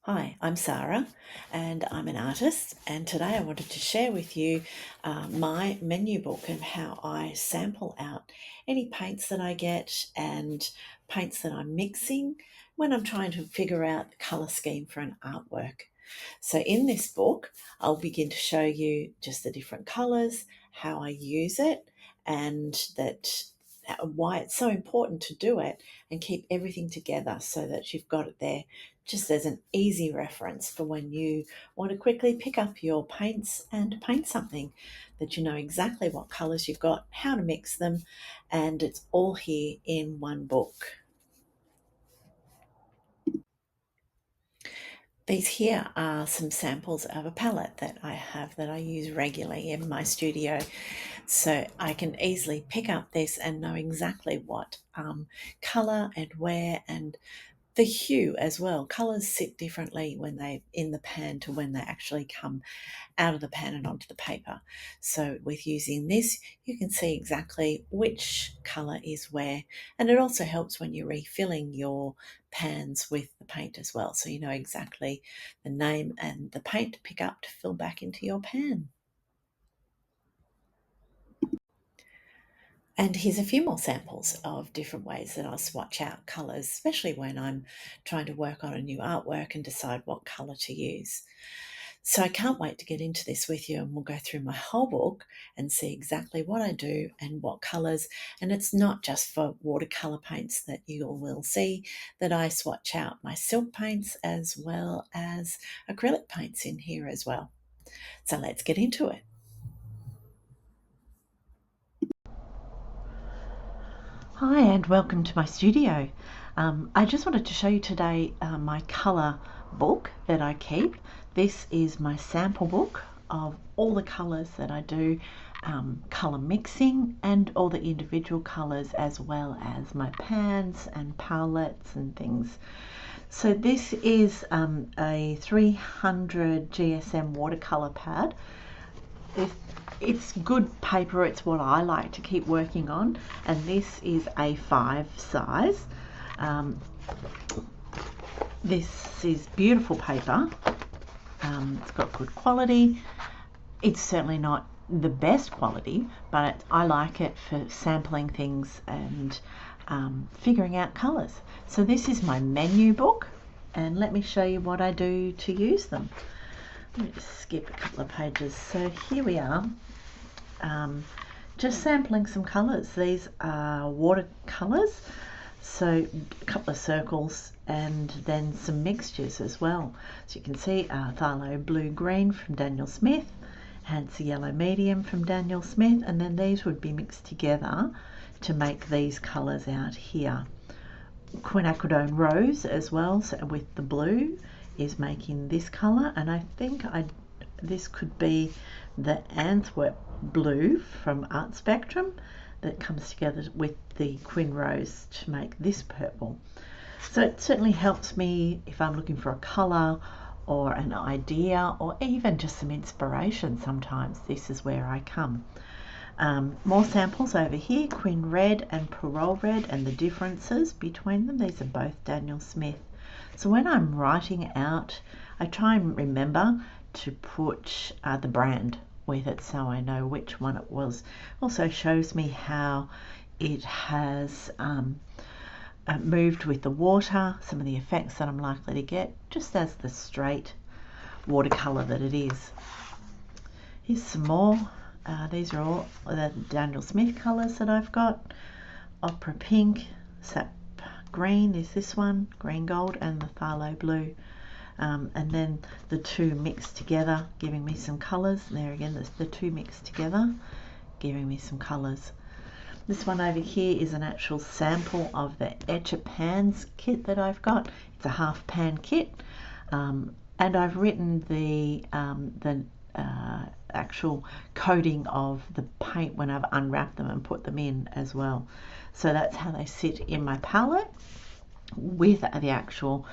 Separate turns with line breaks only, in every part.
Hi, I'm Sarah and I'm an artist, and today I wanted to share with you my menu book of how I sample out any paints that I get and paints that I'm mixing when I'm trying to figure out the colour scheme for an artwork. So in this book, I'll begin to show you just the different colours, how I use it, and that why it's so important to do it and keep everything together so that you've got it there just as an easy reference for when you want to quickly pick up your paints and paint something, that you know exactly what colours you've got, how to mix them, and it's all here in one book. These here are some samples of a palette that I have that I use regularly in my studio. So I can easily pick up this and know exactly what colour and where, and the hue as well. Colours sit differently when they're in the pan to when they actually come out of the pan and onto the paper. So with using this, you can see exactly which colour is where, and it also helps when you're refilling your pans with the paint as well. So you know exactly the name and the paint to pick up to fill back into your pan. And here's a few more samples of different ways that I'll swatch out colours, especially when I'm trying to work on a new artwork and decide what colour to use. So I can't wait to get into this with you, and we'll go through my whole book and see exactly what I do and what colours. And it's not just for watercolour paints that you will see that I swatch out my silk paints as well as acrylic paints in here as well. So let's get into it. Hi and welcome to my studio. I just wanted to show you today my colour book that I keep. This is my sample book of all the colours that I do, colour mixing, and all the individual colours, as well as my pans and palettes and things. So this is a 300 GSM watercolour pad. It's good paper, it's what I like to keep working on, and this is A5 size. This is beautiful paper. It's got good quality. It's certainly not the best quality, but I like it for sampling things and figuring out colours. So this is my menu book, and let me show you what I do to use them. Let me just skip a couple of pages. So here we are, just sampling some colours. These are watercolours, so a couple of circles and then some mixtures as well. So you can see Phthalo Blue Green from Daniel Smith, Hansa Yellow Medium from Daniel Smith, and then these would be mixed together to make these colours out here. Quinacridone Rose as well, so with the blue, is making this colour, and I think this could be the Antwerp Blue from Art Spectrum that comes together with the Quin Rose to make this purple. So it certainly helps me if I'm looking for a colour or an idea or even just some inspiration. Sometimes this is where I come. More samples over here, Quin Red and Parole Red, and the differences between them. These are both Daniel Smith. So when I'm writing out, I try and remember to put the brand with it so I know which one it was. Also shows me how it has moved with the water, some of the effects that I'm likely to get, just as the straight watercolour that it is. Here's some more. These are all the Daniel Smith colours that I've got. Opera Pink, Sap Green is this one, Green Gold, and the Phthalo Blue. And then the two mixed together, giving me some colours. There again, the two mixed together, giving me some colours. This one over here is an actual sample of the Etcher Pans kit that I've got. It's a half pan kit, and I've written the actual coating of the paint when I've unwrapped them and put them in as well. So that's how they sit in my palette, with the actual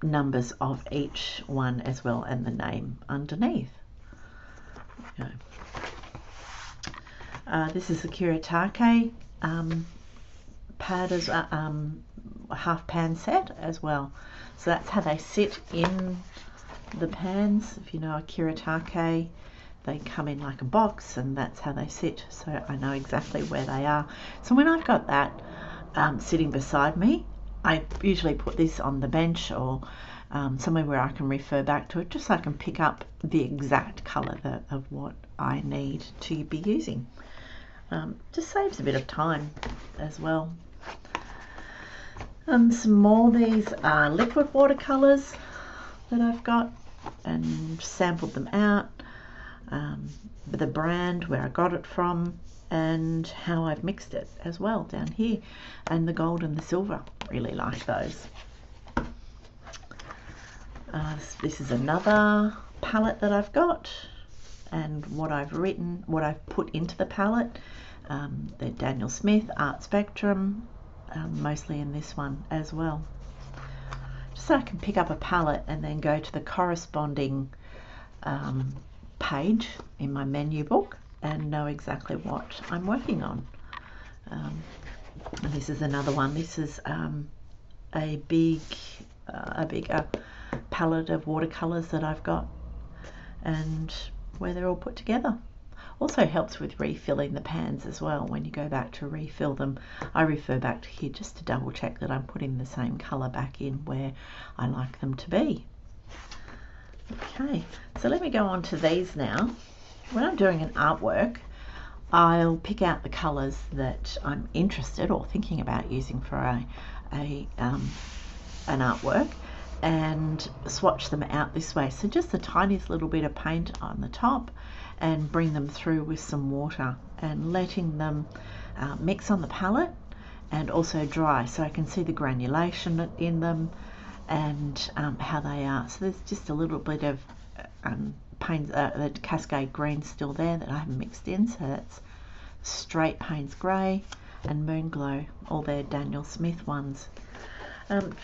numbers of each one as well, and the name underneath. This is the Kuretake pad as a half pan set as well. So that's how they sit in the pans. If you know a kiritake, they come in like a box, and that's how they sit, so I know exactly where they are. So when I've got that sitting beside me, I usually put this on the bench or somewhere where I can refer back to it, just so I can pick up the exact colour of what I need to be using. Just saves a bit of time as well. Some more, these are liquid watercolours that I've got, and sampled them out, the brand, where I got it from, and how I've mixed it as well down here. And the gold and the silver, really like those. This is another palette that I've got, and what I've put into the palette. The Daniel Smith Art Spectrum, mostly in this one as well. Just so I can pick up a palette and then go to the corresponding page in my menu book and know exactly what I'm working on. And this is another one. This is a bigger palette of watercolors that I've got, and where they're all put together. Also helps with refilling the pans as well. When you go back to refill them, I refer back to here just to double check that I'm putting the same color back in where I like them to be. Okay, so let me go on to these now. When I'm doing an artwork, I'll pick out the colors that I'm interested or thinking about using for an artwork, and swatch them out this way. So just the tiniest little bit of paint on the top, and bring them through with some water and letting them mix on the palette and also dry, so I can see the granulation in them and how they are. So there's just a little bit of the Cascade Green still there that I haven't mixed in, so that's Straight Payne's Grey and Moon Glow, all their Daniel Smith ones.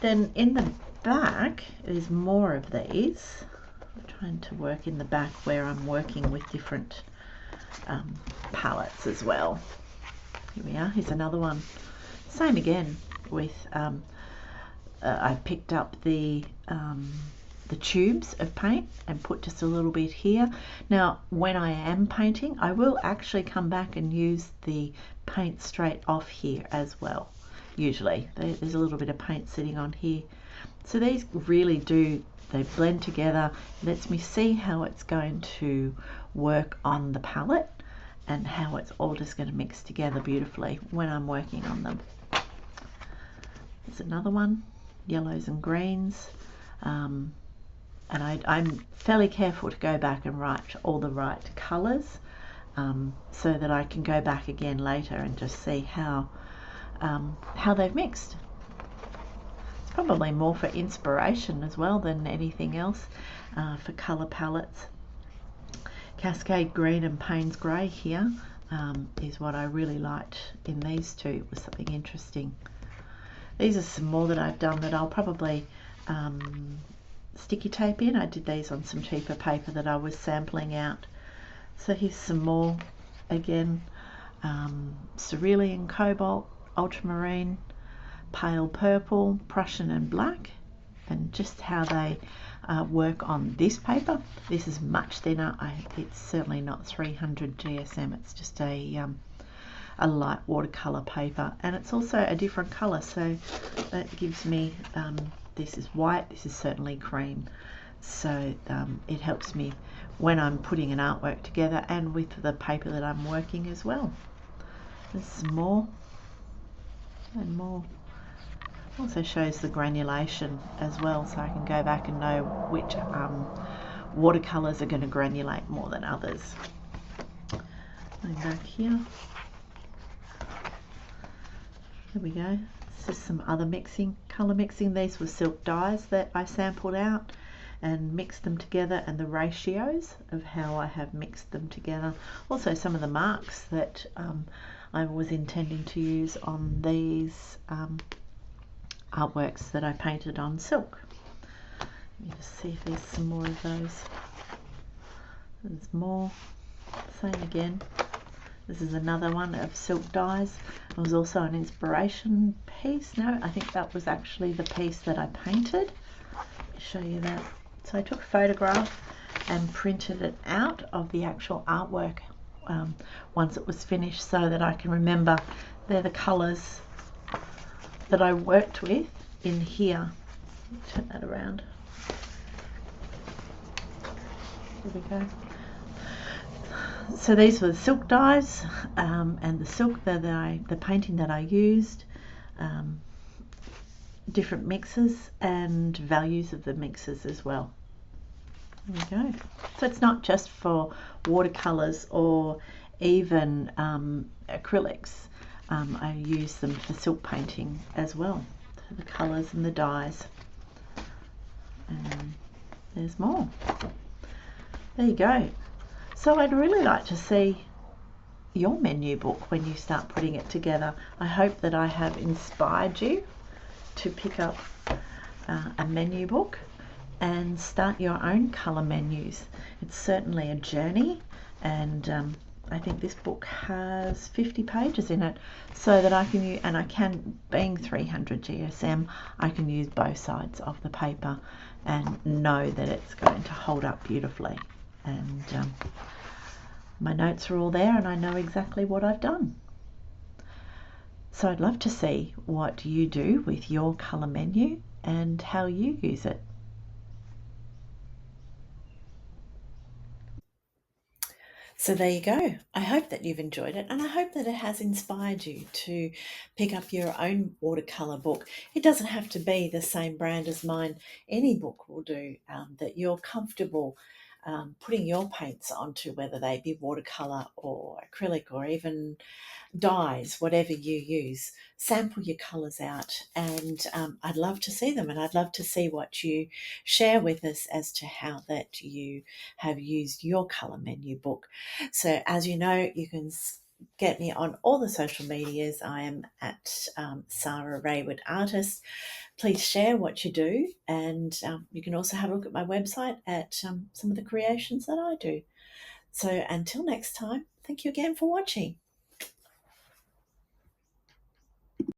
Then in the back is more of these. I'm trying to work in the back where I'm working with different palettes as well. Here we are, here's another one. Same again with I picked up the tubes of paint and put just a little bit here. Now when I am painting, I will actually come back and use the paint straight off here as well. Usually there's a little bit of paint sitting on here, so these really do, they blend together. Lets me see how it's going to work on the palette and how it's all just going to mix together beautifully when I'm working on them. There's another one, yellows and greens, and I'm fairly careful to go back and write all the right colours, so that I can go back again later and just see how they've mixed. It's probably more for inspiration as well than anything else, for colour palettes. Cascade Green and Payne's Grey here is what I really liked in these two. It was something interesting. These are some more that I've done that I'll probably sticky tape in. I did these on some cheaper paper that I was sampling out. So here's some more again. Cerulean Cobalt, Ultramarine, Pale Purple, Prussian and Black, and just how they work on this paper. This is much thinner. It's certainly not 300 GSM. It's just a light watercolor paper, and it's also a different color, so that gives me this is white, this is certainly cream, so it helps me when I'm putting an artwork together and with the paper that I'm working as well. There's some more and more. Also shows the granulation as well, so I can go back and know which watercolors are going to granulate more than others. Going back here. There we go. This is some other mixing, colour mixing. These were silk dyes that I sampled out and mixed them together, and the ratios of how I have mixed them together. Also some of the marks that I was intending to use on these artworks that I painted on silk. Let me just see if there's some more of those. There's more. Same again. This is another one of silk dyes. It was also an inspiration piece. No, I think that was actually the piece that I painted. show you that. So I took a photograph and printed it out of the actual artwork once it was finished, so that I can remember they're the colours that I worked with in here. Turn that around. There we go. So these were the silk dyes and the silk the painting that I used, different mixes and values of the mixes as well. There we go. So it's not just for watercolours or even acrylics. I use them for silk painting as well, for the colours and the dyes. And there's more. There you go. So I'd really like to see your menu book when you start putting it together. I hope that I have inspired you to pick up a menu book and start your own colour menus. It's certainly a journey, and I think this book has 50 pages in it, so that I can use, and I can, being 300 GSM, I can use both sides of the paper and know that it's going to hold up beautifully. And my notes are all there and I know exactly what I've done. So I'd love to see what you do with your colour menu and how you use it. So there you go. I hope that you've enjoyed it, and I hope that it has inspired you to pick up your own watercolour book. It doesn't have to be the same brand as mine. Any book will do, that you're comfortable putting your paints onto, whether they be watercolour or acrylic or even dyes, whatever you use. Sample your colours out, and I'd love to see them, and I'd love to see what you share with us as to how that you have used your colour menu book. So as you know, you can get me on all the social medias. I am at Sarah Raywood Artist. Please share what you do, and you can also have a look at my website at some of the creations that I do. So until next time, thank you again for watching.